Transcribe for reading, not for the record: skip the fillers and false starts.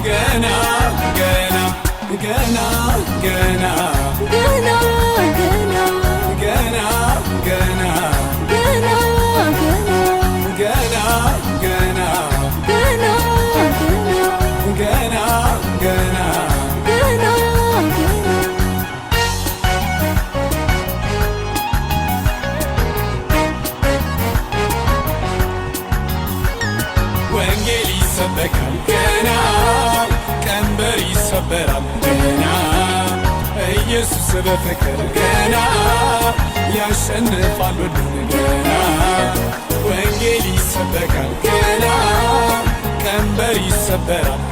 ገና ገና ገና ገና ገና ገና ገና ገና ገና ገና ገና ገና ገና ገና ገና ገና ወንጌል ይሰበካል ገና ቀንበር ይሰበራል ገና ኢየሱስ በፍቅር ገና ያሸንፋል ሁሉን ገና ወንጌል ይሰበካል ገና ቀንበር ይሰበራል